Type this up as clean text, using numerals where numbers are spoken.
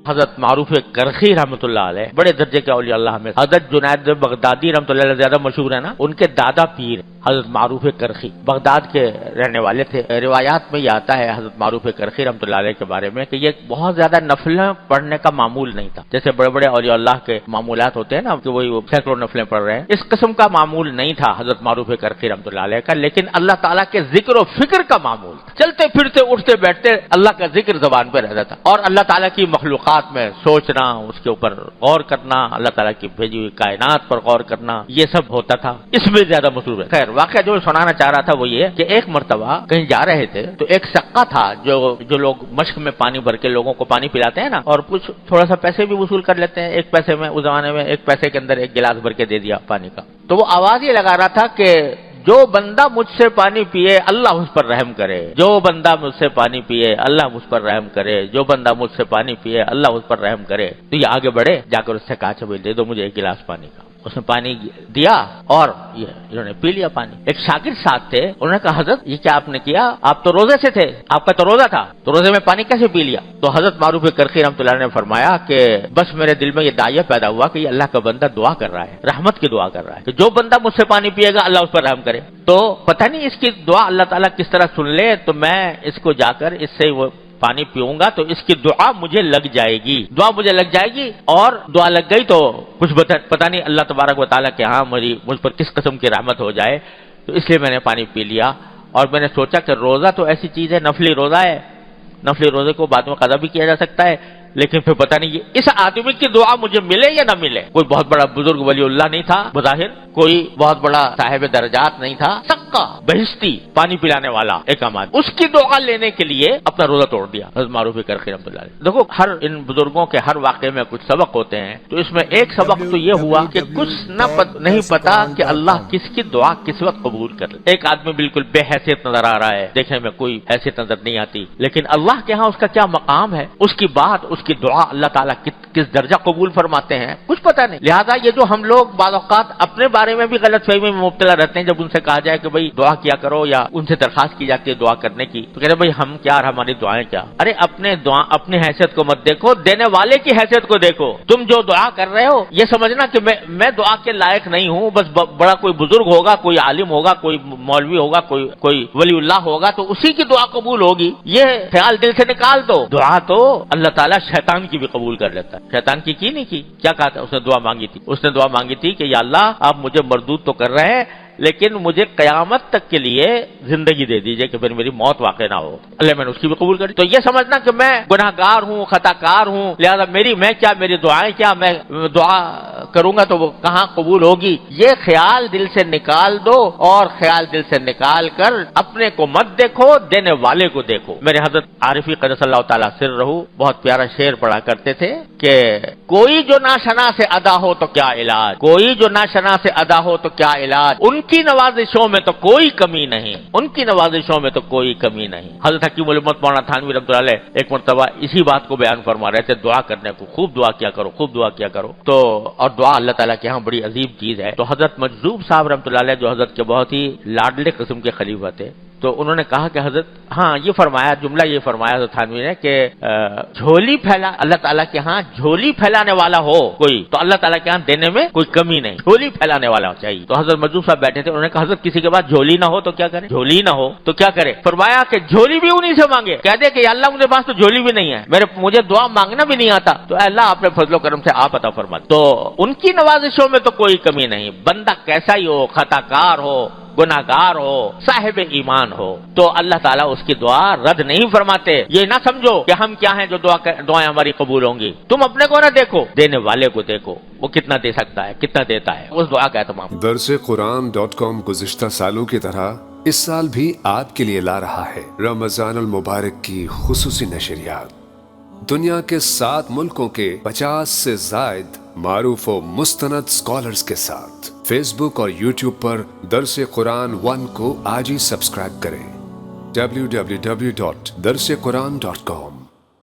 حضرت معروف کرخی رحمۃ اللہ علیہ بڑے درجے کے اولیاء اللہ میں، حضرت جنید بغدادی رحمۃ اللہ علیہ زیادہ مشہور ہے نا، ان کے دادا پیر حضرت معروف کرخی بغداد کے رہنے والے تھے۔ روایات میں یہ آتا ہے حضرت معروف کرخی رحمۃ اللہ علیہ کے بارے میں کہ یہ بہت زیادہ نفلیں پڑھنے کا معمول نہیں تھا، جیسے بڑے بڑے اولیاء اللہ کے معمولات ہوتے ہیں نا کہ وہی سینکڑوں نفلیں پڑھ رہے ہیں، اس قسم کا معمول نہیں تھا حضرت معروف کرخی رحمۃ اللہ علیہ کا، لیکن اللہ تعالیٰ کے ذکر و فکر کا معمول تھا۔ چلتے پھرتے اٹھتے بیٹھتے اللہ کا ذکر زبان پہ رہتا تھا، اور اللہ تعالیٰ کی مخلوقات میں سوچنا، اس کے اوپر غور کرنا، اللہ تعالیٰ کی بھیجی ہوئی کائنات پر غور کرنا، یہ سب ہوتا تھا، اس میں زیادہ مصروف ہے۔ خیر، واقعہ جو سنانا چاہ رہا تھا وہ یہ کہ ایک مرتبہ کہیں جا رہے تھے تو ایک سقا تھا جو لوگ مشک میں پانی بھر کے لوگوں کو پانی پلاتے ہیں نا، اور کچھ تھوڑا سا پیسے بھی وصول کر لیتے ہیں، ایک پیسے میں، اس زمانے میں ایک پیسے کے اندر ایک گلاس بھر کے دے دیا پانی کا، تو وہ آواز یہ لگا رہا تھا کہ جو بندہ مجھ سے پانی پیے اللہ اس پر رحم کرے، جو بندہ مجھ سے پانی پیے اللہ مجھ پر رحم کرے، جو بندہ مجھ سے پانی پیے اللہ اس پر رحم کرے۔ تو یہ آگے بڑھے، جا کر اس سے کہا چھ بھائی دے دو مجھے ایک گلاس پانی کا۔ اس نے پانی دیا اور انہوں نے پی لیا پانی۔ ایک شاگرد ساتھ تھے، انہوں نے کہا حضرت یہ کیا آپ نے کیا؟ آپ تو روزے سے تھے، آپ کا تو روزہ تھا، تو روزے میں پانی کیسے پی لیا؟ تو حضرت معروف کرخی رحمۃ اللہ نے فرمایا کہ بس میرے دل میں یہ داعیہ پیدا ہوا کہ یہ اللہ کا بندہ دعا کر رہا ہے، رحمت کی دعا کر رہا ہے کہ جو بندہ مجھ سے پانی پیے گا اللہ اس پر رحم کرے۔ تو پتہ نہیں اس کی دعا اللہ تعالیٰ کس طرح سن لے، تو میں اس کو جا کر اس سے وہ پانی پیوں گا تو اس کی دعا مجھے لگ جائے گی، دعا مجھے لگ جائے گی، اور دعا لگ گئی تو کچھ پتہ نہیں اللہ تبارک و تعالیٰ کے ہاں مجھ پر کس قسم کی رحمت ہو جائے۔ تو اس لیے میں نے پانی پی لیا، اور میں نے سوچا کہ روزہ تو ایسی چیز ہے، نفلی روزہ ہے، نفلی روزے کو بعد میں قضا بھی کیا جا سکتا ہے، لیکن پھر پتہ نہیں اس آدمی کی دعا مجھے ملے یا نہ ملے۔ کوئی بہت بڑا بزرگ ولی اللہ نہیں تھا بظاہر، کوئی بہت بڑا صاحب درجات نہیں تھا، سقا بہشتی پانی پلانے والا ایک آدمی، اس کی دعا لینے کے لیے اپنا روزہ توڑ دیا حضرت معروف کرخی رحمۃ اللہ علیہ۔ دیکھو ہر ان بزرگوں کے ہر واقعے میں کچھ سبق ہوتے ہیں، تو اس میں ایک سبق تو یہ ہوا کہ کچھ نہیں پتا کہ اللہ کس کی دعا کس وقت قبول کر لے۔ ایک آدمی بالکل بے حیثیت نظر آ رہا ہے، دیکھنے میں کوئی حیثیت نظر نہیں آتی، لیکن اللہ کے ہاں اس کا کیا مقام ہے، اس کی بات، اس کی دعا اللہ تعالیٰ کس درجہ قبول فرماتے ہیں، کچھ پتہ نہیں۔ لہذا یہ جو ہم لوگ بعض اوقات اپنے بارے میں بھی غلط فہمی میں مبتلا رہتے ہیں، جب ان سے کہا جائے کہ بھائی دعا کیا کرو، یا ان سے درخواست کی جاتی ہے دعا کرنے کی، تو کہتے ہیں بھائی ہم کیا اور ہماری دعائیں کیا۔ ارے اپنی حیثیت کو مت دیکھو، دینے والے کی حیثیت کو دیکھو۔ تم جو دعا کر رہے ہو یہ سمجھنا کہ میں دعا کے لائق نہیں ہوں، بس بڑا کوئی بزرگ ہوگا، کوئی عالم ہوگا، کوئی مولوی ہوگا، کوئی ولی اللہ ہوگا تو اسی کی دعا قبول ہوگی، یہ خیال دل سے نکال دو۔ دعا تو اللہ تعالیٰ شیطان کی بھی قبول کر لیتا ہے۔ شیطان کی نہیں کی، کیا کہا تھا اس نے؟ دعا مانگی تھی، اس نے دعا مانگی تھی کہ یا اللہ آپ مجھے مردود تو کر رہے ہیں لیکن مجھے قیامت تک کے لیے زندگی دے دیجئے کہ پھر میری موت واقع نہ ہو۔ اللہ میں نے اس کی بھی قبول کری۔ تو یہ سمجھنا کہ میں گناہ گار ہوں، خطا کار ہوں، لہذا میری دعائیں کیا، میں دعا کروں گا تو وہ کہاں قبول ہوگی، یہ خیال دل سے نکال دو، اور خیال دل سے نکال کر اپنے کو مت دیکھو، دینے والے کو دیکھو۔ میرے حضرت عارفی قدس اللہ تعالیٰ سر رہو بہت پیارا شعر پڑھا کرتے تھے کہ کوئی جو ناشنا سے ادا ہو تو کیا علاج، کوئی جو ناشنا سے ادا ہو تو کیا علاج، ان کی نوازشوں میں تو کوئی کمی نہیں، ان کی نوازشوں میں تو کوئی کمی نہیں۔ حضرت حکیم الامت مولانا تھانوی رحمۃ اللہ علیہ ایک مرتبہ اسی بات کو بیان فرما رہے تھے، دعا کرنے کو، خوب دعا کیا کرو، خوب دعا کیا کرو۔ تو اور دعا اللہ تعالیٰ کے ہاں بڑی عظیم چیز ہے۔ تو حضرت مجذوب صاحب رحمۃ اللہ علیہ جو حضرت کے بہت ہی لاڈلے قسم کے خلیفہ تھے، تو انہوں نے کہا کہ حضرت یہ فرمایا، جملہ یہ فرمایا حضرت تھانوی نے کہ جھولی پھیلا، اللہ تعالیٰ کے ہاں جھولی پھیلانے والا ہو کوئی تو اللہ تعالیٰ کے ہاں دینے میں کوئی کمی نہیں، جھولی پھیلانے والا چاہیے۔ تو حضرت مجذوب صاحب بیٹھے تھے، انہوں نے کہا حضرت کسی کے پاس جھولی نہ ہو تو کیا کرے، جھولی نہ ہو تو کیا کرے؟ فرمایا کہ جھولی بھی انہی سے مانگے، کہہ دے کہ یا اللہ مجھے پاس تو جھولی بھی نہیں ہے، مجھے دعا مانگنا بھی نہیں آتا، تو اے اللہ اپنے فضل و کرم سے آپ عطا فرما۔ تو ان کی نوازشوں میں تو کوئی کمی نہیں، بندہ کیسا ہی ہو، خطا کار ہو، گناہگار ہو، صاحب ایمان ہو، تو اللہ تعالیٰ اس کی دعا رد نہیں فرماتے۔ یہ نہ سمجھو کہ ہم کیا ہیں جو دعائیں ہماری قبول ہوں گی، تم اپنے کو نہ دیکھو، دینے والے کو دیکھو، وہ کتنا دے سکتا ہے، کتنا دیتا ہے، اس دعا کا اہتمام۔ درسقرآن.com گزشتہ سالوں کی طرح اس سال بھی آپ کے لیے لا رہا ہے رمضان المبارک کی خصوصی نشریات۔ دنیا کے 7 ملکوں کے 50 سے زائد معروف و مستند اسکالرز کے ساتھ فیس بک اور یوٹیوب پر درس قرآن 1 کو آج ہی سبسکرائب کریں۔ www.darsequran.com